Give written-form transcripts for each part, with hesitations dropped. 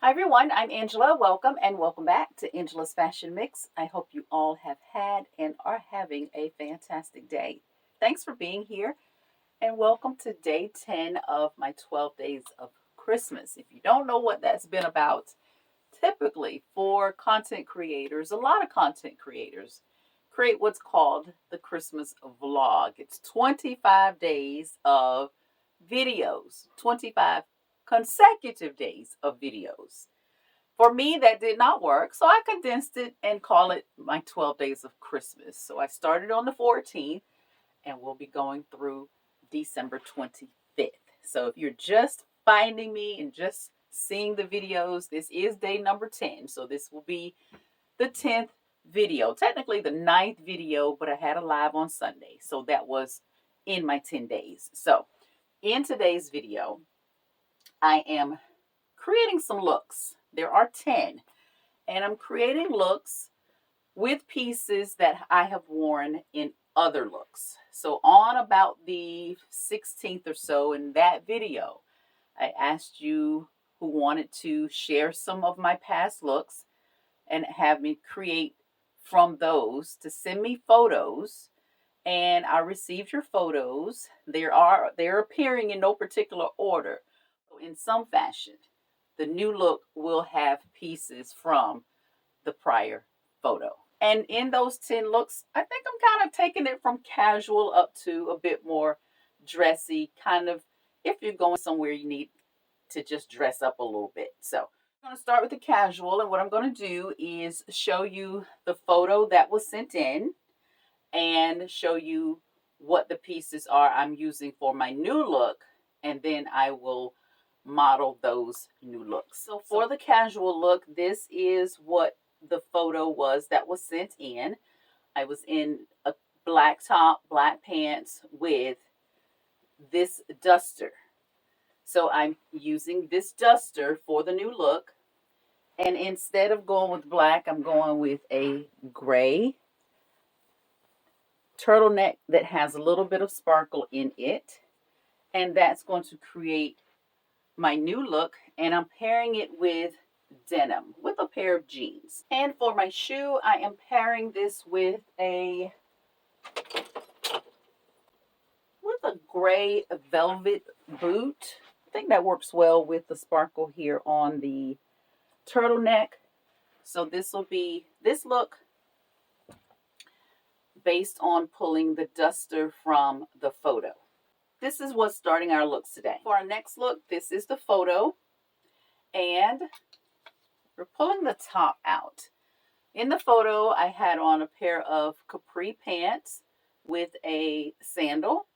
Hi everyone, I'm Angela. Welcome and welcome back to Angela's Fashion Mix. I hope you all have had and are having a fantastic day. Thanks for being here and welcome to day 10 of my 12 days of Christmas. If you don't know what that's been about, typically for content creators, a lot of content creators create what's called the Christmas vlog. It's 25 days of videos, 25 consecutive days of videos. For me, that did not work, so I condensed it and call it my 12 days of Christmas. So I started on the 14th and we'll be going through December 25th. So if you're just finding me and just seeing the videos, this is day number 10. So this will be the 10th video, technically the ninth video, but I had a live on Sunday. So that was in my 10 days. So in today's video, I am creating some looks. There are 10, and I'm creating looks with pieces that I have worn in other looks. So on about the 16th or so in that video, I asked you who wanted to share some of my past looks and have me create from those to send me photos, and I received your photos. They're appearing in no particular order. In some fashion, the new look will have pieces from the prior photo. And in those 10 looks, I think I'm kind of taking it from casual up to a bit more dressy, kind of if you're going somewhere you need to just dress up a little bit. So I'm going to start with the casual, and what I'm going to do is show you the photo that was sent in and show you what the pieces are I'm using for my new look, and then I will model those new looks. So for the casual look, this is what the photo was that was sent in. I was in a black top, black pants with this duster. So I'm using this duster for the new look. And instead of going with black, I'm going with a gray turtleneck that has a little bit of sparkle in it. And that's going to create my new look. And I'm pairing it with denim with a pair of jeans. And for my shoe, I am pairing this with a gray velvet boot. I think that works well with the sparkle here on the turtleneck. So this will be this look based on pulling the duster from the photo. This is what's starting our looks today. For our next look, this is the photo, and we're pulling the top out. In the photo, I had on a pair of capri pants with a sandal.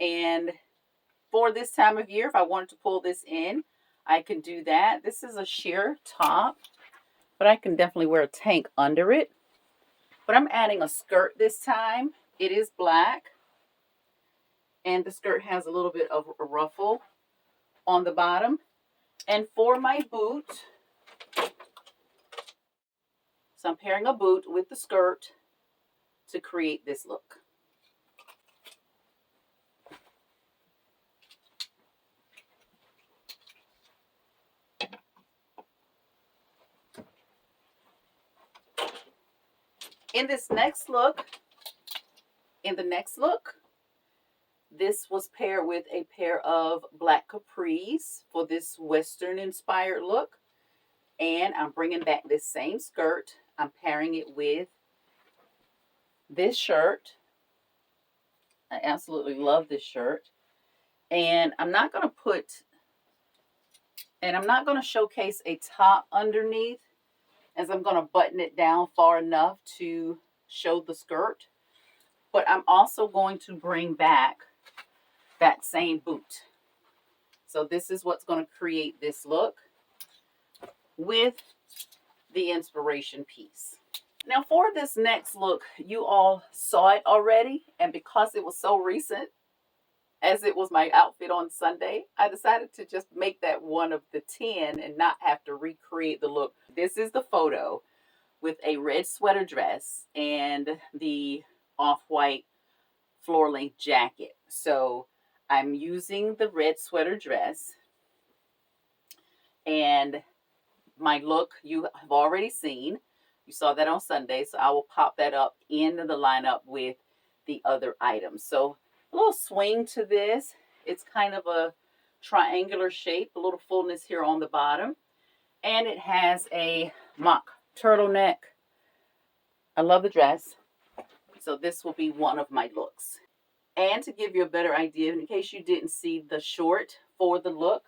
And for this time of year, if I wanted to pull this in, I can do that. This is a sheer top, but I can definitely wear a tank under it. But I'm adding a skirt this time. It is black, and the skirt has a little bit of a ruffle on the bottom. And for my boot, so I'm pairing a boot with the skirt to create this look. In the next look, this was paired with a pair of black capris for this Western inspired look. And I'm bringing back this same skirt. I'm pairing it with this shirt. I absolutely love this shirt. And I'm not going to showcase a top underneath, as I'm going to button it down far enough to show the skirt. But I'm also going to bring back that same boot. So this is what's going to create this look with the inspiration piece. Now for this next look, you all saw it already, and because it was so recent, as it was my outfit on Sunday, I decided to just make that one of the 10 and not have to recreate the look. This is the photo with a red sweater dress and the off-white floor-length jacket. So I'm using the red sweater dress, and my look you have already seen. You saw that on Sunday, so I will pop that up into the lineup with the other items. So a little swing to this. It's kind of a triangular shape, a little fullness here on the bottom. And it has a mock turtleneck. I love the dress. So this will be one of my looks. And to give you a better idea, in case you didn't see the short for the look,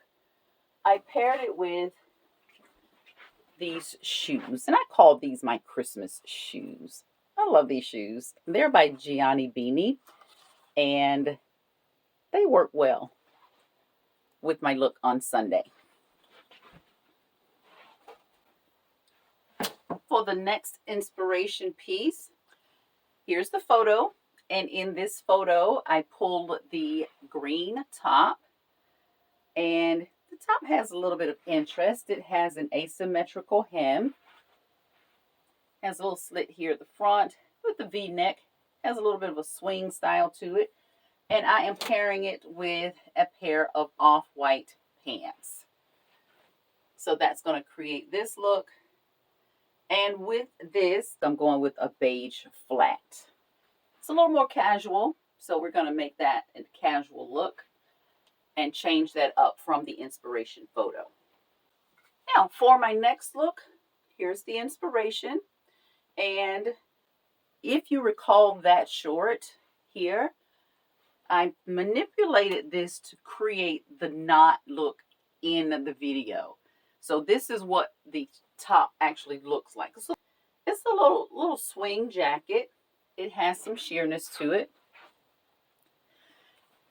I paired it with these shoes. And I call these my Christmas shoes. I love these shoes. They're by Gianni Beanie. And they work well with my look on Sunday. For the next inspiration piece, here's the photo. And in this photo, I pulled the green top. And the top has a little bit of interest. It has an asymmetrical hem. Has a little slit here at the front with the V-neck. Has a little bit of a swing style to it. And I am pairing it with a pair of off-white pants. So that's going to create this look. And with this, I'm going with a beige flat. It's a little more casual, so we're going to make that a casual look and change that up from the inspiration photo. Now, for my next look, here's the inspiration. And if you recall that short here, I manipulated this to create the knot look in the video. So this is what the top actually looks like. So it's a little swing jacket. It has some sheerness to it.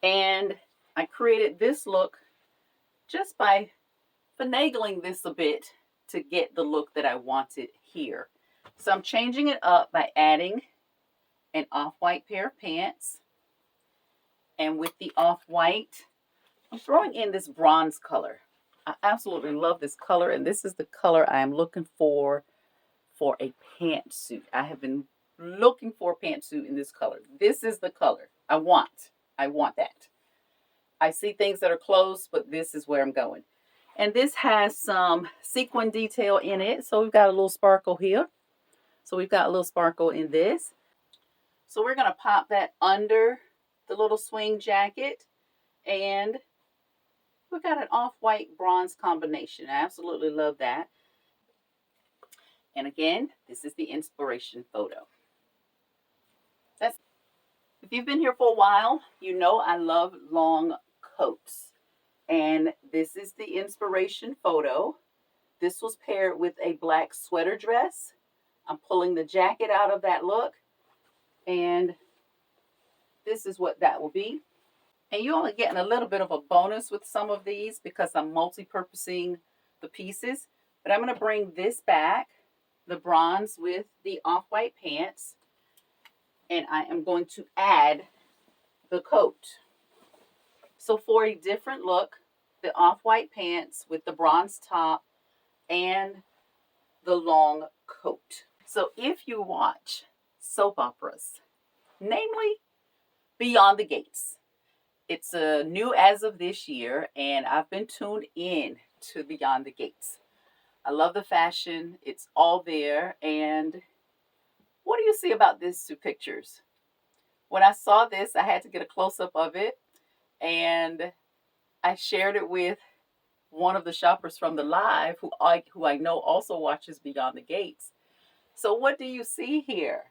And I created this look just by finagling this a bit to get the look that I wanted here. So I'm changing it up by adding an off-white pair of pants. And with the off-white, I'm throwing in this bronze color. I absolutely love this color, and this is the color I am looking for a pantsuit. I have been looking for a pantsuit in this color. This is the color I want. I want that. I see things that are close, but this is where I'm going. And this has some sequin detail in it, so we've got a little sparkle here. So we've got a little sparkle in this. So we're going to pop that under the little swing jacket, and we've got an off-white bronze combination. I absolutely love that. And again, this is the inspiration photo. If you've been here for a while, you know I love long coats. And this is the inspiration photo. This was paired with a black sweater dress. I'm pulling the jacket out of that look. And this is what that will be. And you're only getting a little bit of a bonus with some of these because I'm multi-purposing the pieces. But I'm going to bring this back, the bronze with the off-white pants. And I am going to add the coat. So for a different look, the off-white pants with the bronze top and the long coat. So if you watch soap operas, namely Beyond the Gates, it's new as of this year, and I've been tuned in to Beyond the Gates. I love the fashion. It's all there. And what do you see about these two pictures? When I saw this, I had to get a close-up of it, and I shared it with one of the shoppers from the live who I know also watches Beyond the Gates. So what do you see here?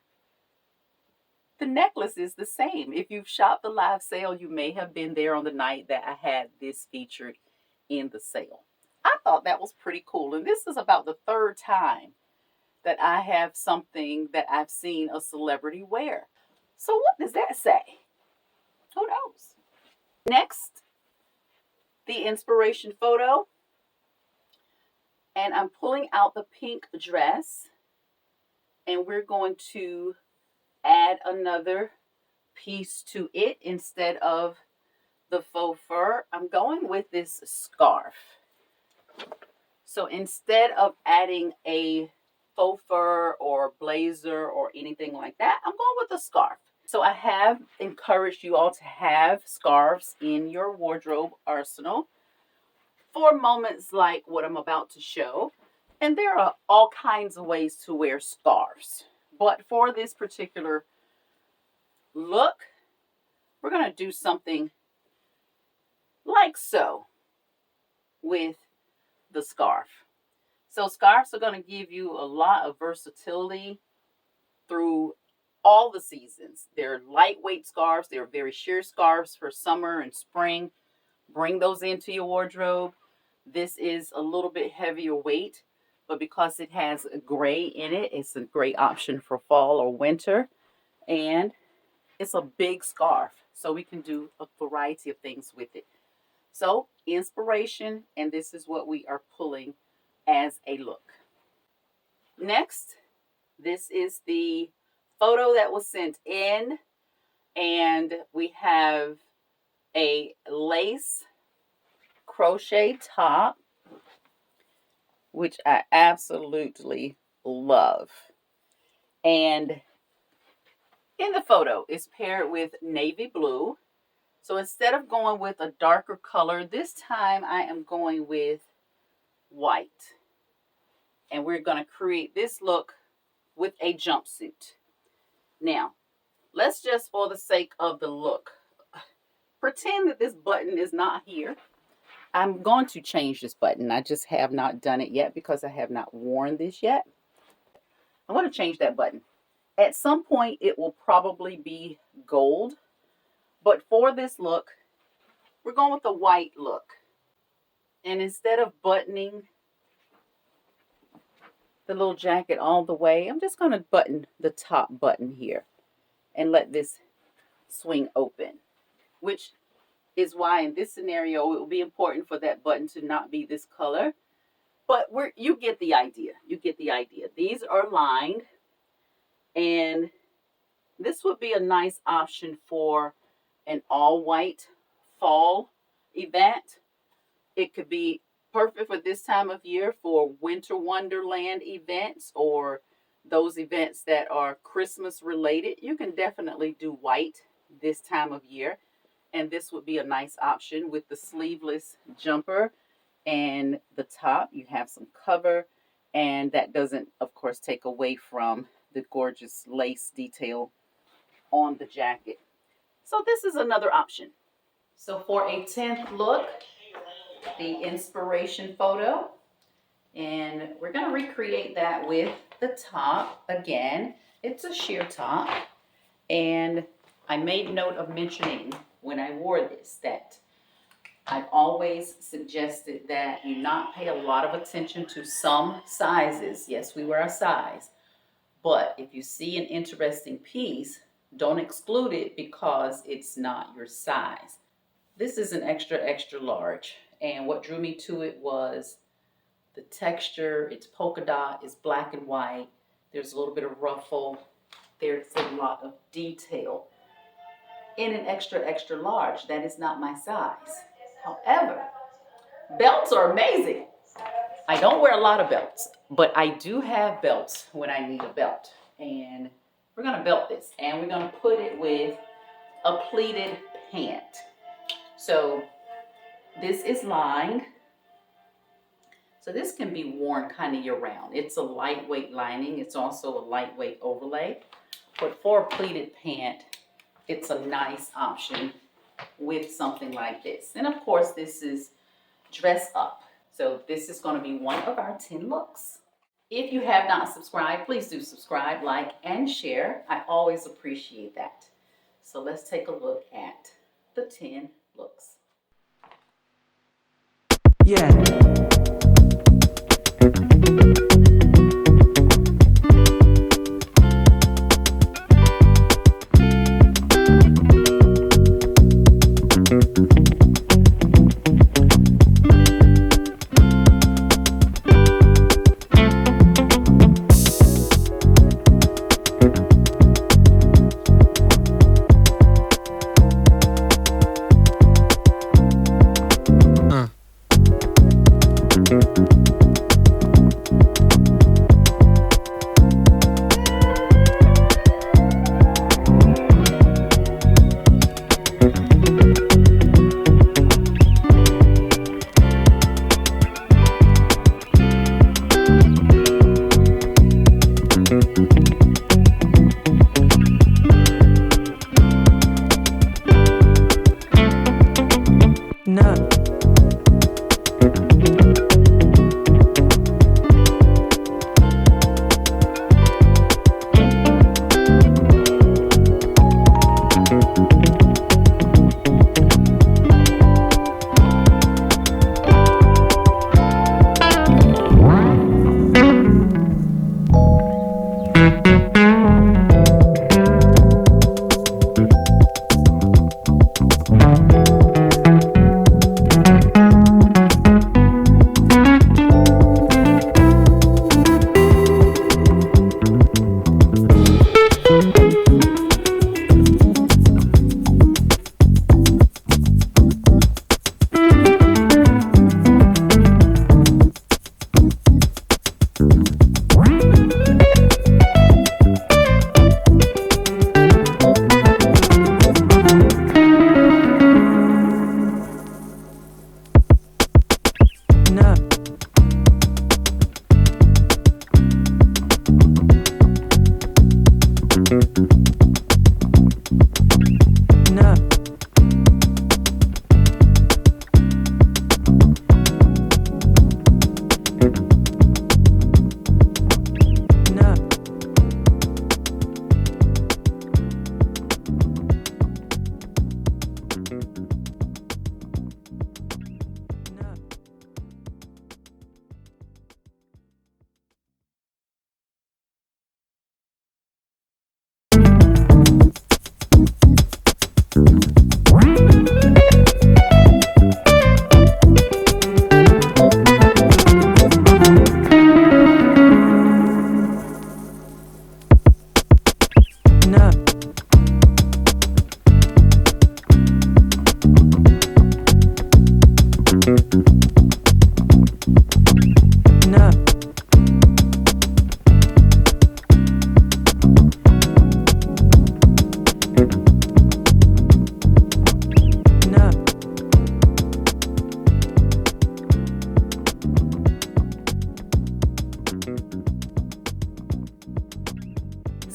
The necklace is the same. If you've shopped the live sale, you may have been there on the night that I had this featured in the sale. I thought that was pretty cool. And this is about the third time that I have something that I've seen a celebrity wear. So what does that say? Who knows? Next, the inspiration photo. And I'm pulling out the pink dress. And we're going to add another piece to it instead of the faux fur. I'm going with this scarf. So instead of adding a faux fur or blazer or anything like that, I'm going with a scarf. So I have encouraged you all to have scarves in your wardrobe arsenal for moments like what I'm about to show. And there are all kinds of ways to wear scarves. But for this particular look, we're going to do something like so with the scarf. So scarves are going to give you a lot of versatility through all the seasons. They're lightweight scarves. They're very sheer scarves for summer and spring. Bring those into your wardrobe. This is a little bit heavier weight, but because it has a gray in it, it's a great option for fall or winter. And it's a big scarf, so we can do a variety of things with it. So, inspiration, and this is what we are pulling as a look. Next, this is the photo that was sent in, and we have a lace crochet top, which I absolutely love. And in the photo, it's paired with navy blue. So instead of going with a darker color, this time I am going with white. And we're going to create this look with a jumpsuit. Now, let's just, for the sake of the look, pretend that this button is not here. I'm going to change this button. I just have not done it yet because I have not worn this yet. I'm going to change that button. At some point, it will probably be gold. But for this look, we're going with the white look. And instead of buttoning the little jacket all the way, I'm just going to button the top button here and let this swing open, which is why in this scenario it will be important for that button to not be this color. But you get the idea. You get the idea. These are lined, and this would be a nice option for an all-white fall event. It could be perfect for this time of year for winter wonderland events or those events that are Christmas related. You can definitely do white this time of year, and this would be a nice option with the sleeveless jumper and the top. You have some cover, and that doesn't, of course, take away from the gorgeous lace detail on the jacket. So this is another option. So for a 10th look, the inspiration photo, and we're going to recreate that with the top. Again, it's a sheer top, and I made note of mentioning when I wore this that I've always suggested that you not pay a lot of attention to some sizes. Yes, we wear a size, but if you see an interesting piece, don't exclude it because it's not your size. This is an extra, extra large, and what drew me to it was the texture. It's polka dot, it's black and white. There's a little bit of ruffle. There's a lot of detail in an extra, extra large. That is not my size. However, belts are amazing. I don't wear a lot of belts, but I do have belts when I need a belt. And we're going to belt this, and we're going to put it with a pleated pant. So this is lined. So this can be worn kind of year round. It's a lightweight lining. It's also a lightweight overlay. But for a pleated pant, it's a nice option with something like this. And of course, this is dress up. So this is going to be one of our 10 looks. If you have not subscribed, please do subscribe, like, and share. I always appreciate that. So let's take a look at the 10 looks. Yeah.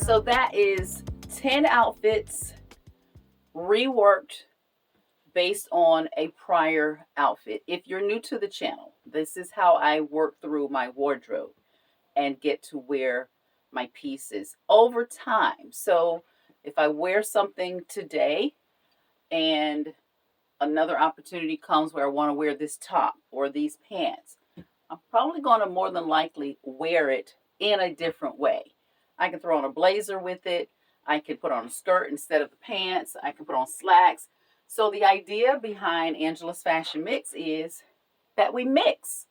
So that is 10 outfits reworked based on a prior outfit. If you're new to the channel, this is how I work through my wardrobe and get to wear my pieces over time. So if I wear something today and another opportunity comes where I want to wear this top or these pants, I'm probably going to more than likely wear it in a different way. I can throw on a blazer with it. I can put on a skirt instead of the pants. I can put on slacks. So the idea behind Angela's Fashion Mix is that we mix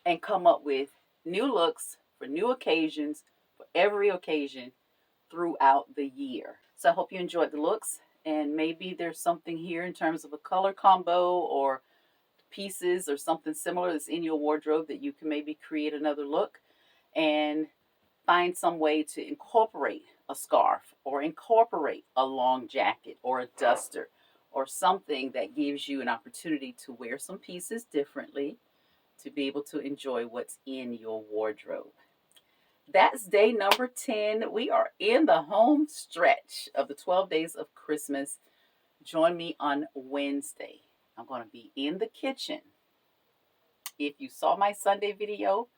and come up with new looks for new occasions, for every occasion throughout the year. So I hope you enjoyed the looks, and maybe there's something here in terms of a color combo or pieces or something similar that's in your wardrobe that you can maybe create another look and find some way to incorporate a scarf or incorporate a long jacket or a duster or something that gives you an opportunity to wear some pieces differently to be able to enjoy what's in your wardrobe. That's day number 10. We are in the home stretch of the 12 days of Christmas. Join me on Wednesday. I'm going to be in the kitchen. If you saw my Sunday video,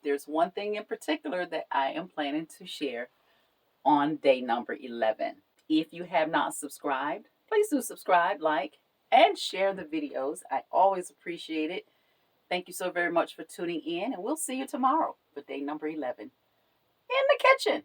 there's one thing in particular that I am planning to share on day number 11. If you have not subscribed, please do subscribe, like, and share the videos. I always appreciate it. Thank you so very much for tuning in, and we'll see you tomorrow for day number 11 in the kitchen.